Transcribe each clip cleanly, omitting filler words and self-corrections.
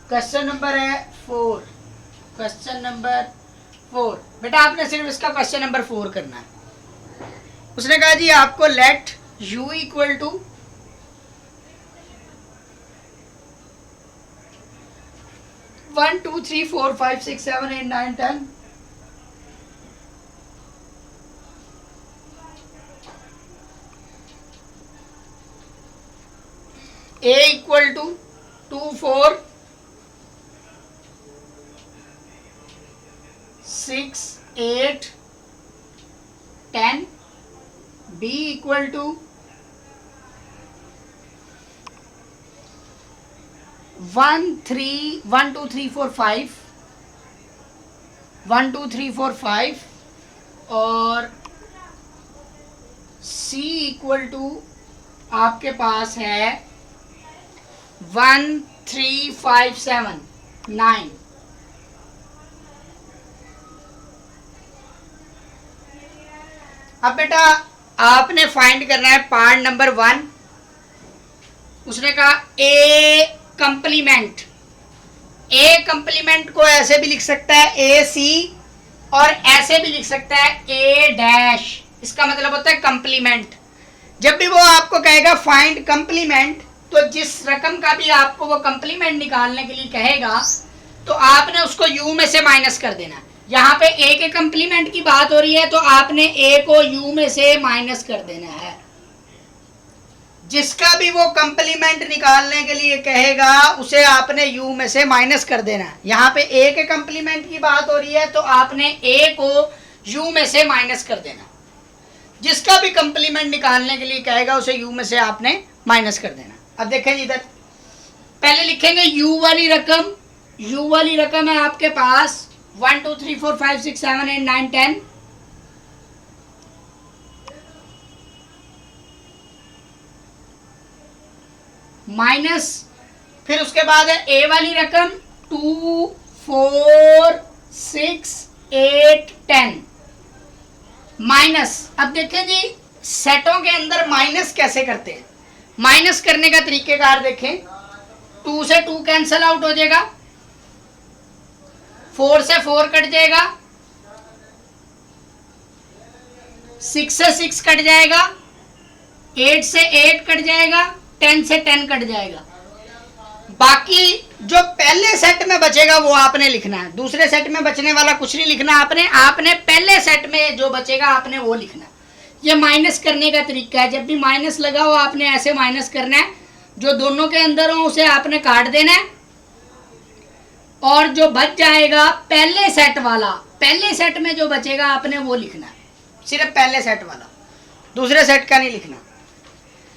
Question number है 4। Question number 4 बेटा आपने सिर्फ इसका क्वेश्चन नंबर 4 करना है। उसने कहा जी आपको late u equal to 1 2 3 4 5 6 7 8 9 10 a equal to 2 4 6 8 10 b equal to 1 2 3 4 5 1 2 3 4 5 और c इक्वल टू आपके पास है 1 3 5 7 9। अब बेटा आपने फाइंड करना है पार्ट नंबर 1। उसने कहा ए कंप्लीमेंट। ए कंप्लीमेंट को ऐसे भी लिख सकता है ए सी और ऐसे भी लिख सकता है ए डैश। इसका मतलब होता है कंप्लीमेंट। जब भी वो आपको कहेगा फाइंड कंप्लीमेंट तो जिस रकम का भी आपको वो कंप्लीमेंट निकालने के लिए कहेगा तो आपने उसको यू में से माइनस कर देना। यहाँ पे ए के कंप्लीमेंट की बात हो रही है तो आपने ए को यू में से माइनस कर देना है। जिसका भी वो कंप्लीमेंट निकालने के लिए कहेगा उसे आपने u में से माइनस कर देना है। यहाँ पे a के कंप्लीमेंट की बात हो रही है तो आपने a को u में से माइनस कर देना। जिसका भी कंप्लीमेंट निकालने के लिए कहेगा उसे u में से आपने माइनस कर देना। अब देखें इधर पहले लिखेंगे u वाली रकम। u वाली रकम है आपके पास 1 2 3 4 5 6 7 8 9 10। माइनस फिर उसके बाद है ए वाली रकम 2 4 6 8 10 माइनस। अब देखें जी सेटों के अंदर माइनस कैसे करते हैं। माइनस करने का तरीकेकार देखें। 2 से 2 कैंसल आउट हो जाएगा, 4 से 4 कट जाएगा, 6 से 6 कट जाएगा, 8 से 8 कट जाएगा, 10 से 10 कट जाएगा। बाकी जो पहले सेट में बचेगा वो आपने लिखना है। दूसरे सेट में बचने वाला कुछ नहीं लिखना आपने पहले सेट में जो बचेगा आपने वो लिखना। ये माइनस करने का तरीका है। जब भी माइनस लगा हो आपने ऐसे माइनस करना है। जो दोनों के अंदर हो उसे आपने काट देना है और जो बच जाएगा पहले सेट वाला, पहले सेट में जो बचेगा आपने वो लिखना है। सिर्फ पहले सेट वाला, दूसरे सेट का नहीं लिखना।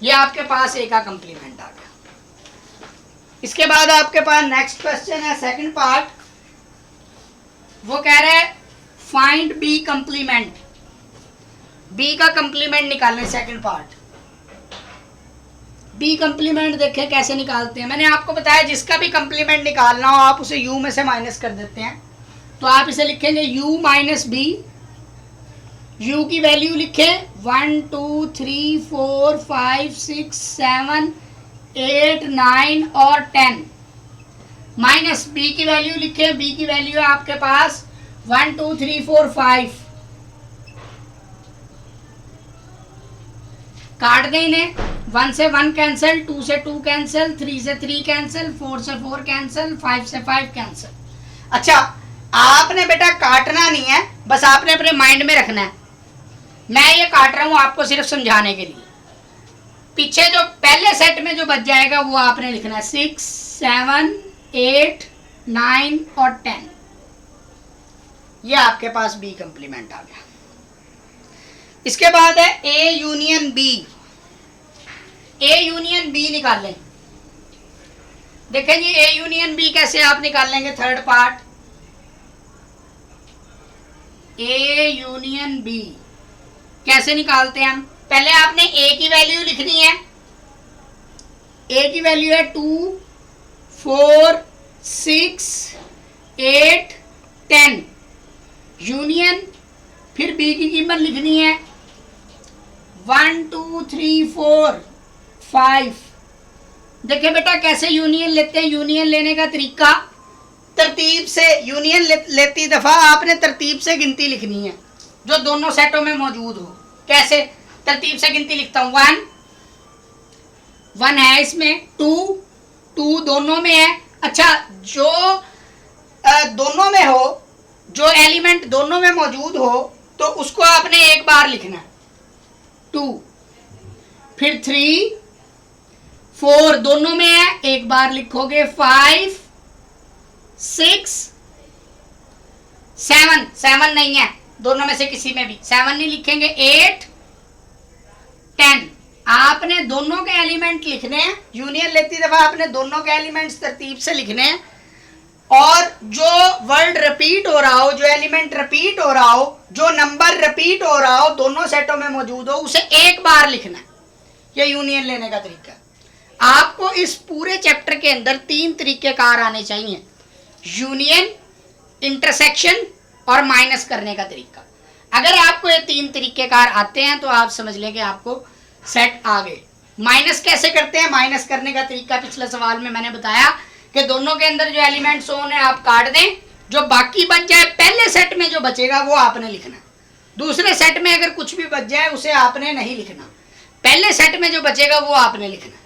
ये आपके पास ए का कंप्लीमेंट आ गया। इसके बाद आपके पास नेक्स्ट क्वेश्चन है सेकंड पार्ट। वो कह रहा है फाइंड बी कंप्लीमेंट। बी का कंप्लीमेंट निकालने सेकंड पार्ट। बी कंप्लीमेंट देखें कैसे निकालते हैं। मैंने आपको बताया जिसका भी कंप्लीमेंट निकालना हो आप उसे u में से माइनस कर देते हैं। तो आप इसे लिखेंगे u माइनस बी। u की वैल्यू लिखें 1 2 3 4 5 6 7 8 9 और 10 माइनस b की वैल्यू लिखें। b की वैल्यू है आपके पास 1 2 3 4 5। काट दें इन्हें। 1 से 1 कैंसिल, 2 से 2 कैंसिल, 3 से 3 कैंसिल, 4 से 4 कैंसिल, 5 से 5 कैंसिल। अच्छा आपने बेटा काटना नहीं है, बस आपने अपने माइंड में रखना है। मैं ये काट रहा हूं आपको सिर्फ समझाने के लिए। पीछे जो पहले सेट में जो बच जाएगा वो आपने लिखना है 6 7 8 9 और 10। ये आपके पास बी कंप्लीमेंट आ गया। इसके बाद है A union B. A union B निकाल लें। देखें जी ए यूनियन बी कैसे आप निकाल लेंगे। Third part A union B कैसे निकालते हैं हम। पहले आपने ए की वैल्यू लिखनी है। ए की वैल्यू है 2 4 6 8 10 यूनियन। फिर बी की कीमत लिखनी है 1 2 3 4 5 देखिए बेटा कैसे यूनियन लेते हैं। यूनियन लेने का तरीका तरतीब से, यूनियन लेती दफा आपने तरतीब से गिनती लिखनी है जो दोनों सेटों में मौजूद हो। कैसे तरतीब से गिनती लिखता हूं? 1 है इसमें, 2 दोनों में है। अच्छा, जो दोनों में हो, जो एलिमेंट दोनों में मौजूद हो तो उसको आपने एक बार लिखना है 2, फिर 3 4 दोनों में है एक बार लिखोगे, 5 6 7 नहीं है दोनों में से किसी में भी 7 नहीं लिखेंगे, 8 10 आपने दोनों के एलिमेंट लिखने हैं। यूनियन लेती दफा आपने दोनों के एलिमेंट्स तरतीब से लिखने हैं और जो वर्ड रिपीट हो रहा हो, जो एलिमेंट रिपीट हो रहा हो, जो नंबर रिपीट हो रहा हो दोनों सेटों में मौजूद हो उसे एक बार लिखना है। यह यूनियन लेने का तरीका। आपको इस पूरे चैप्टर के अंदर 3 तरीकेकार आने चाहिए: यूनियन, इंटरसेक्शन और माइनस करने का तरीका। अगर आपको ये 3 तरीकेकार आते हैं तो आप समझ लें कि आपको सेट आ गए। माइनस कैसे करते हैं? माइनस करने का तरीका पिछले सवाल में मैंने बताया कि दोनों के अंदर जो एलिमेंट्स हो उन्हें आप काट दें, जो बाकी बच जाए पहले सेट में जो बचेगा वो आपने लिखना। दूसरे सेट में अगर कुछ भी बच जाए उसे आपने नहीं लिखना, पहले सेट में जो बचेगा वो आपने लिखना।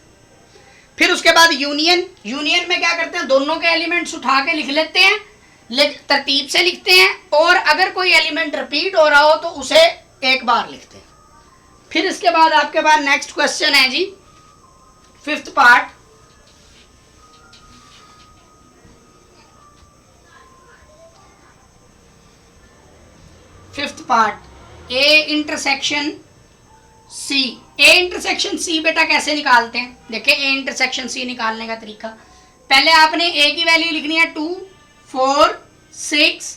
फिर उसके बाद यूनियन में क्या करते हैं? दोनों के एलिमेंट्स उठा के लिख लेते हैं, तरतीब से लिखते हैं और अगर कोई एलिमेंट रिपीट हो रहा हो तो उसे एक बार लिखते हैं। फिर इसके बाद आपके पास नेक्स्ट क्वेश्चन है जी 5th part. A intersection C. A intersection C बेटा कैसे निकालते हैं? देखिए ए इंटरसेक्शन सी निकालने का तरीका, पहले आपने ए की वैल्यू लिखनी है 2 4 6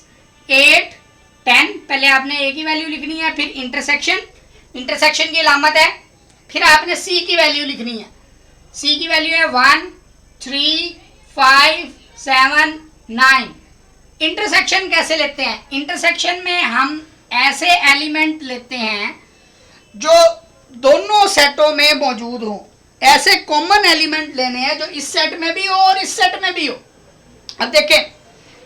8 10। पहले आपने ए की वैल्यू लिखनी है, फिर इंटरसेक्शन की अलामत है, फिर आपने सी की वैल्यू लिखनी है। सी की वैल्यू है 1 3 5 7 9। इंटरसेक्शन कैसे लेते हैं? इंटरसेक्शन में हम ऐसे एलिमेंट लेते हैं जो दोनों सेटों में मौजूद हो। ऐसे कॉमन एलिमेंट लेने हैं जो इस सेट में भी हो और इस सेट में भी हो। अब देखें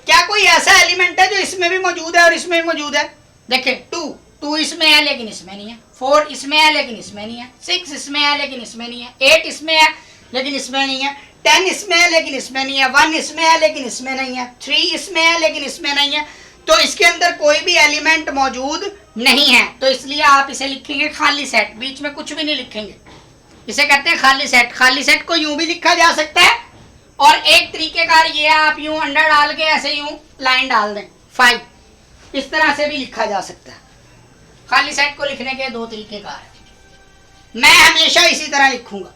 क्या कोई ऐसा एलिमेंट है जो इसमें भी मौजूद है और इसमें भी मौजूद है? देखें 2 इसमें है लेकिन इसमें नहीं है, 4 इसमें है लेकिन इसमें नहीं है, 6 इसमें है लेकिन इसमें नहीं है, 8 इसमें है लेकिन इसमें नहीं है, 10 इसमें है लेकिन इसमें नहीं है, 1 इसमें है लेकिन इसमें नहीं है, 3 इसमें है लेकिन इसमें नहीं है। तो इसके अंदर कोई भी एलिमेंट मौजूद नहीं है, तो इसलिए आप इसे लिखेंगे खाली सेट, बीच में कुछ भी नहीं लिखेंगे। इसे कहते हैं खाली सेट। खाली सेट को यूं भी लिखा जा सकता है और एक तरीकेकार ये है, आप यूं अंडर डाल के ऐसे यूं लाइन डाल दें 5, इस तरह से भी लिखा जा सकता है। खाली सेट को लिखने के 2 तरीकेकार है, मैं हमेशा इसी तरह लिखूंगा।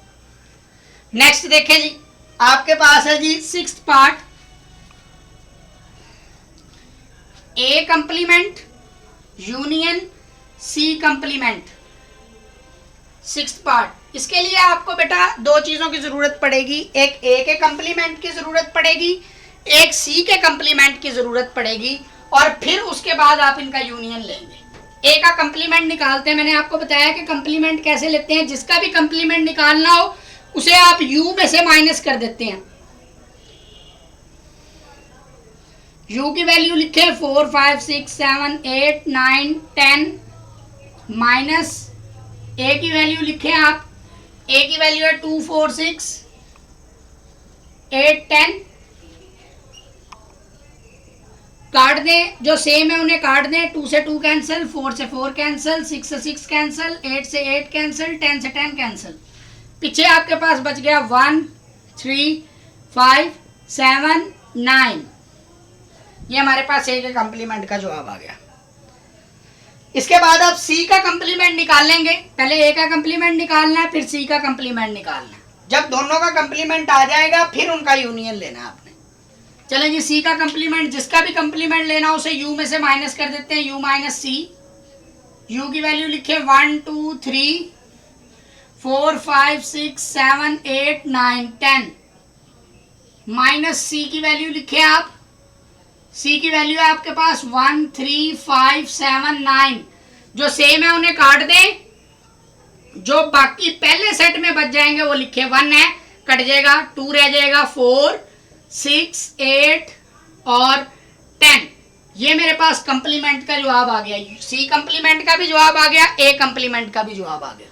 नेक्स्ट देखें जी, आपके पास है जी 6th part, A complement union C complement. 6th part, इसके लिए आपको बेटा 2 चीजों की जरूरत पड़ेगी, एक ए के कंप्लीमेंट की जरूरत पड़ेगी, एक सी के कंप्लीमेंट की जरूरत पड़ेगी और फिर उसके बाद आप इनका यूनियन लेंगे। ए का कंप्लीमेंट निकालते हैं, मैंने आपको बताया कि कंप्लीमेंट कैसे लेते हैं। जिसका भी कंप्लीमेंट निकालना हो उसे आप यू में से माइनस कर देते हैं। यू की वैल्यू लिखे 4 5 6 7 8 9 10 माइनस ए की वैल्यू लिखे आप, ए की वैल्यू है 2 4 6 8 10। काट दें, जो सेम है उन्हें काट दें, 2 से 2 कैंसिल, 4 से 4 कैंसिल, 6 से 6 कैंसिल, 8 से 8 कैंसिल, 10 से 10 कैंसिल। पीछे आपके पास बच गया 1 3 5 7 9। ये हमारे पास ए के कंप्लीमेंट का जवाब आ गया। इसके बाद आप सी का कंप्लीमेंट निकाल लेंगे। पहले ए का कंप्लीमेंट निकालना है, फिर सी का कंप्लीमेंट निकालना है। जब दोनों का कंप्लीमेंट आ जाएगा फिर उनका यूनियन लेना है आपने। चलें जी, सी का कंप्लीमेंट, जिसका भी कंप्लीमेंट लेना उसे यू में से माइनस कर देते हैं, यू माइनस सी। यू की वैल्यू लिखे 1 2 3 4 5 6 7 8 9 10 माइनस सी की वैल्यू लिखे आप, सी की वैल्यू है आपके पास 1 3 5 7 9। जो सेम है उन्हें काट दें, जो बाकी पहले सेट में बच जाएंगे वो लिखे 1 है, कट जाएगा, 2 रह जाएगा, 4 6 8 और 10। ये मेरे पास कंप्लीमेंट का जवाब आ गया। सी कंप्लीमेंट का भी जवाब आ गया, ए कंप्लीमेंट का भी जवाब आ गया।